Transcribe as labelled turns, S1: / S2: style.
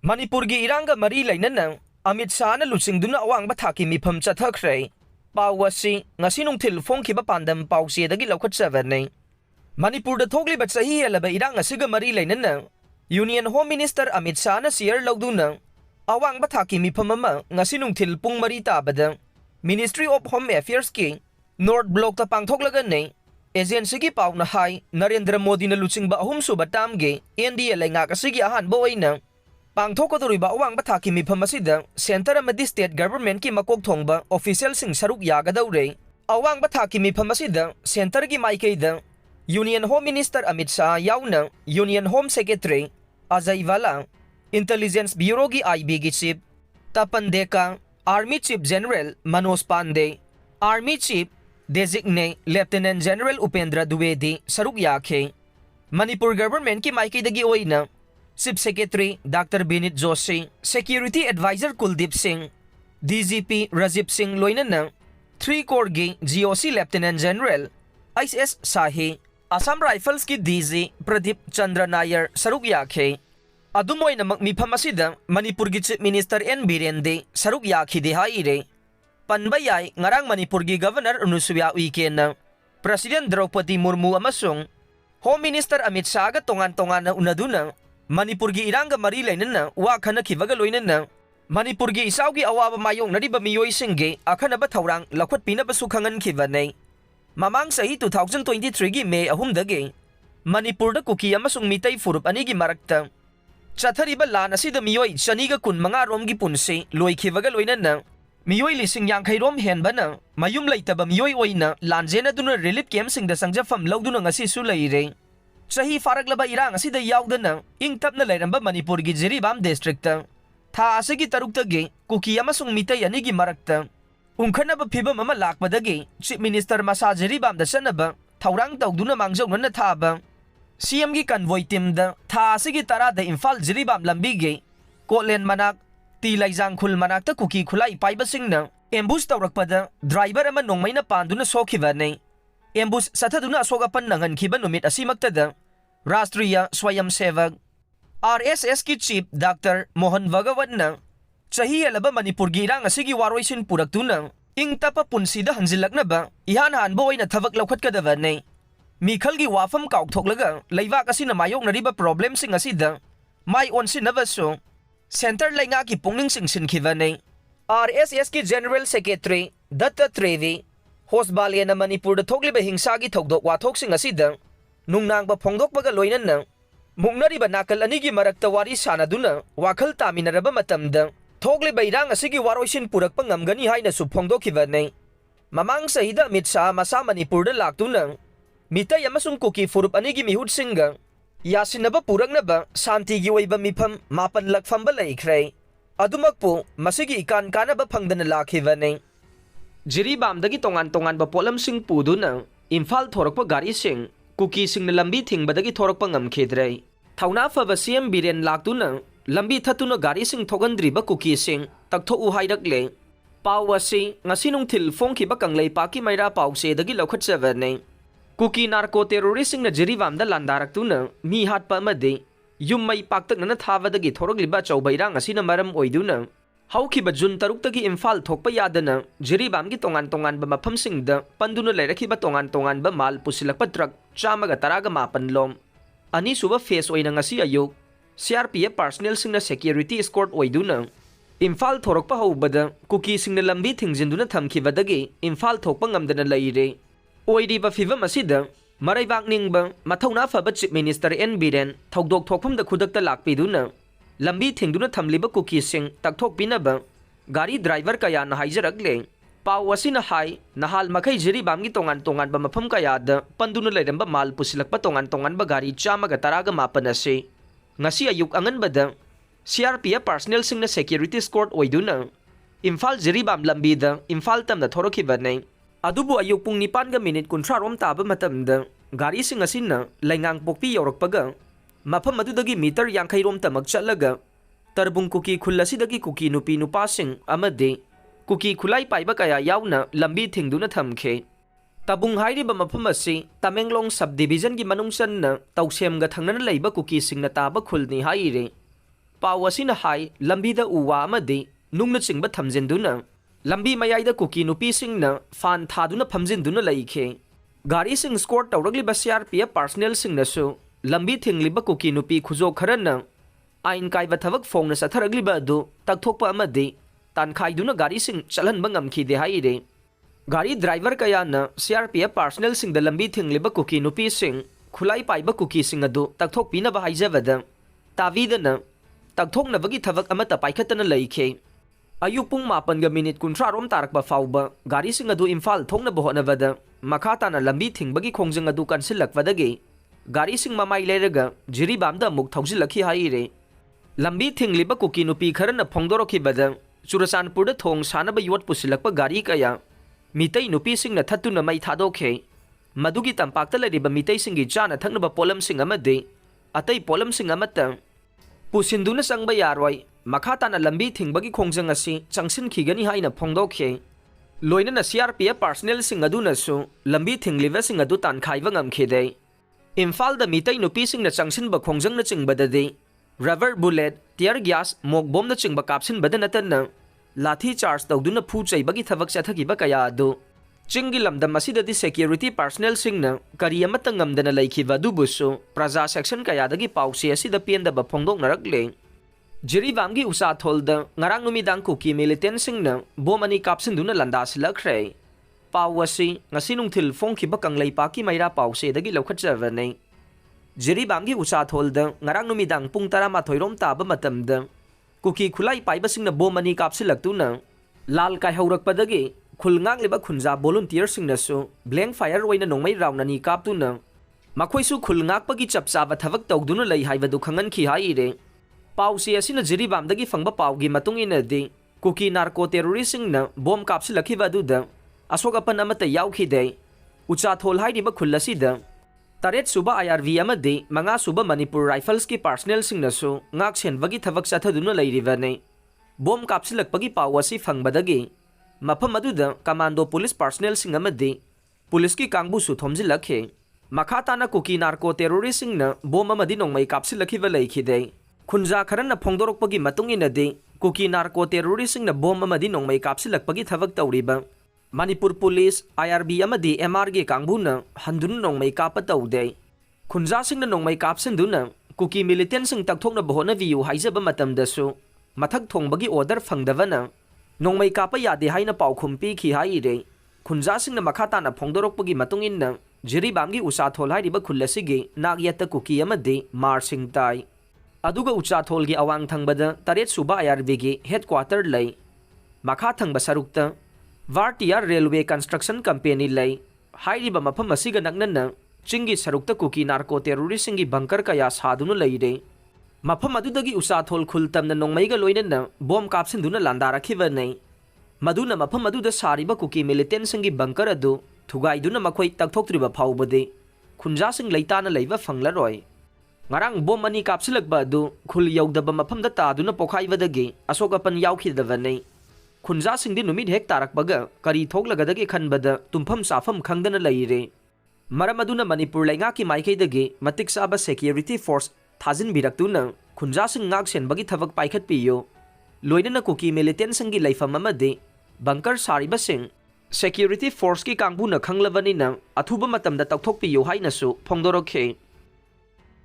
S1: Manipur gi Eranga mari Leinana Amit Shah na Luchingduna Awangba Thakki Mipham Chathakhre Pawasi ngasi nungthil phongkhiba pandam pawse dagi lokhatsawa nei Manipur da thokliba chahi helaba Eranga siga mari Leinana Union Home Minister Amit Shah na share lawduna Awangba Thakki Mipham ama ngasi nungthil pung mari tabada Ministry of Home Affairs ki North Block ta pangthoklaga nei Agency ki pawna hai Narendra Modi na Luchingba ahum suba tamge NDA lainga kasigi ahanba oina Pangthokaduriba Awangba Thakki Mipham asida Center amadi State Government ki makok thongba official sing saruk yagadaure Awangba Thakki Mipham asida Center ki maikeida Union Home Minister Amit Shah yauna Union Home Secretary Ajay Vala Intelligence Bureau ki IB ki Chief Tapan Deka Army Chief General Manoj Pandey Army Chief Designate Lieutenant General Upendra Dwivedi saruk yakhe Manipur Government ki maikeidagi oina Chief Secretary Dr. Binit Joshi, Security Advisor Kuldeep Singh, DGP Rajib Singh Leinana, 3 Corps ki GOC Lieutenant General IS Shahi, Assam Rifles ki DG Pradeep Chandra Nair saruk yakhe. Adumoy na Mipham asida Manipur ki Chief Minister N. Biren saruk yakhi de haire. Panbayay ngarang Manipur ki Governor Unusubya weekend na President Draupadi Murmu amasung Home Minister Amit Shah ga tongan-tongan na unaduna Manipur gi Eranga mari Leinana wa khana khibaga loinana Manipur gi isaw gi awaba mayong nariba miyoi singge akhana ba thaurang lakhot pina ba sukhangan khiba nei mamang sahi 2023 gi May ahum dage Manipur da Kuki amasung mitai furup ani gi marakta Chathariba lan asida miyoi chaniga kun manga rom gi punse loi khibaga loinana miyoi lising yangkhai rom henba na mayum laitaba miyoi oina lanjena duna relief camp sing da sangjafam lawduna ngasi su leire Sahi faraglaba Eranga asida yaudana ingtapna lairamba Manipur gi Jiribam district tha asigi tarukta ge Kuki amasung mitai ani gi marakta ungkhanaba phibam ama lakpadagi Chief Minister masa Jiribam da sanaba thaurang tawduna mangjawna thaba CM gi convoy team da tha asigi tara da Imphal Jiribam lambi ge Kotlen manak Tilaijang khul manak ta Kuki khulai paiba singna ambush tawrakpada driver ama nongmaina panduna sokhiba nei ambush sathaduna sogapan nangan khiba numit asimaktada Rastriya Swayam Sevak RSS ki Chief Dr. Mohan Bhagawan chahi alaba Manipur gi Eranga asigi waroisin puraktuna ingtapa punsida hanjilakna ba ihan hanbo oina thavak lokhat kadaba nei mikhal gi wafam kaukthoklaga leibak asina mayok nariba problem sing asida mai onsinaba so center lainga ki pungning singsin khiba nei RSS ki General Secretary Thattuna Hosbaliana Manipur da thokliba hingsa gi thokdok wathok sing asida nungnang ba phongdokbaga loinana muknariba nakal ani gi marakta wari sanaduna wakhal taminaraba matamda thokliba Eranga asigi waroisin purakpa ngamgani haina su phongdokhiba nei mamang sahida Amit Shah masa Manipur da laktuna mitai amasung Kuki furup ani gi mihut singa yasinaba puraknaba santi gi oiba Mipham mapan lakfamba leikhre adumakpu masigi ikan kanaba phangdana lakhiba nei Jiribam dagi tongan ba polam sing puduna Imphal thorakpa Garising Kukising Lambi Thingba-dagi thorakpa ngamkhidre Thounafaba CM Biren Laktuna Lambi Thattuna Garising Thokhandriba Kukising Takthok-u Hairakli Pawasi ngasi nungthil phongkhiba kanglei paki maira pawse dagi lokhatsawa nei Kuki narco terroristing na Jiribam da landaraktuna mi hatpa amadi yummai paktakna thabadagi thoragliba chauba Eranga asina maram oiduna Haukiba June taruktagi Imphal thokpa yadana Jiribam gi tongan ba maphamsingda panduna leirakiba tongan ba mal pusilakpa truck chamaga taraga mapan lom ani suba face oina ngasi ayuk CRPF personnel singna security escort oiduna Imphal thorokpa haubada Kukising Lambi thingjinduna thamkhibadagi Imphal thokpa ngamdana leire oiriba fivam asida maraibak ningba Thounafaba Chief Minister N. Biren thokdok thokpham khudakta lakpiduna Lambi thingduna thamliba Kukising Takthok-pinaba gari driver kaya na haijarakle pawasina hai nahal makai Jiribam gi tongan ba mafam kaya da panduna leiramba mal pusilakpa tongan ba gari chamaga taraga mapan ase ngasi ayuk angan bada CRPF personnel singna security escort oiduna Imphal Jiribam lambi da Imphal tamna thorokhiba nei adubu ayuk pung 9:30 rom taba matamda gari sing asina laingang pokpi yorakpaga mafam adudagi meter 50 rom tamak chatlaga tarbung Kuki khullasidagi Kuki nupi nupasing amade Kuki khulai paiba kaya yauna lambi thingduna thamkhe tabung hairiba mafam asi Tamenglong subdivision gi manungsan na tawsem ga thangnana leiba Kukising na taba khulni haire Pau asina hai lambi da uwa amadi nungna chingba thamjinduna lambi mayai da kuki nupi singna fan thaduna phamjinduna laikhe Garising score tawragli basyar pia personnel singna su lambi thingliba kuki nupi khujo kharana ain kaiba thavak phongna satharagli ba du takthokpa amadi tankhai Garising chalhanba ngamkhide haire Gari driver kaya na CRPF personnel sing da lambi thingliba kuki nupi sing khulai paiba Kukising adu takthok pinaba haijabada tavidana takthoknabagi thavak amata paikhatana laikhe ayuk pung 8:30 rom tarakba fauba Garising adu Imphal thoknaba honabada makhatana lambi thingbagi khongjang adu kansilakwadagi Garising mamai leraga Jiribam da muk thausilakhi haire lambi thingliba kuki nupi kharana phongdorokhibada Churachandpur da thong sanaba yot pusilakpa gari kaya Mitai nupi sing na Thattuna mai thadokhe madugi tampakta lariba mitai singi chana thaknaba polam sing amade atai polam sing amata pusinduna sangba yaroi makhatana lambi thingbagi khongjang asi changsin khigani haina phongdokhe loinana CRPF personnel sing aduna su lambi thingliba sing adu tankhaiba ngamkhede Imphal da mitai nupi sing na changsin ba khongjang na chingbada de rubber bullet tear gas mok bomb na chingba kapsin badana tanna Lathi charge tawduna phu chaibagi thavak Chathakhre kaya adu Chingi lamdam asidadi security personnel singna kari amata ngamdana laikhiba dubusu praja section kaya dagi pausi asida piendaba phongdoknarakle Jiribamgi Uchathol da Ngarang Numidang Kuki Militant singna bomani Kapsinduna Landasillakhre pawasi ngasi nungthil phongkhiba kangleipaki maira pause dagi lokhatjavane Jiribamgi Uchathol da Ngarang Numidang pung 12 rom taba matamda Kuki khulai paiba singna bomani Kapsillaktuna lal kai haurakpadagi khulngangliba khunja volunteer singna su blank fire oina nongmai rawnani kaptuna makhoisu khulngakpagi chapchaba thavak tawduna lei haibadu khangankhi haire pausi asina Jiribamdagi fangba paugi matungina de Kuki narco terrorist singna bom kapsilakhiba duda asokapan amata yaukhide Uchathol hairiba khulasida Taret suba IRV amade manga suba Manipur rifles ki personnel singna su ngak senbagi thavak chathaduna leiribane bom kapsilakpagi pawasi fangbadagi Mipham aduda commando police personnel sing amade police ki kangbu su thomjilakhe makhatana Kuki narco terrorist singna bom amadi nongmai kapsilakhiba leikhide khunja kharana phongdorokpagi matungina de Kuki narco terrorist singna bom amadi nongmai kapsilakpagi thavak tawriba Manipur police IRB amadi MR ge kangbuna handun nongmai kapa tawde khunja singna nongmai kapsinduna Kuki militant sing takthokna bahona view haijaba matamda su mathak thongbagi order phangdavana nongmai kapa yade haina paukhum pi khi haire khunja singna makhatana phongdorokpagi matungin Jiribamgi Uchathol hairiba khulasigi nagyata Kuki amade mar sing tai aduga Uchathol gi awang thangbada taret suba IRB gi headquarter lei makha thangba sarukta Vartia Railway Construction Company lay hairiba Mipham asiga naknana chingi sarukta Kuki narco terrorist singi bunker kaya saduna leire Mipham adudagi Uchathol khultamna nongmaiga loinana bom kapsinduna landarakhiba nei maduna Mipham aduda sariba Kuki militant singi bunker adu thugaiduna makhoi takthoktriba phaubade khunja sing leitana leiba phanglaroi ngarang bom ani kapsilakba adu khul yaudaba Mipham da taduna pokhaibadagi asokapan yaukhidava nei khunja singdi numit hek tarakbaga kari thoklagadagi khanbada tumpham safam khangdana leire maram aduna Manipur lainga ki maikhaidagi matik saba security force thajin biraktuna khunja sing ngak senbagi thavak paikhat piyo loinana Kuki militant singi leifam amade bunker sariba sing security force ki kangbuna khanglabanina athuba matamda takthok piyo haina su phongdorokhe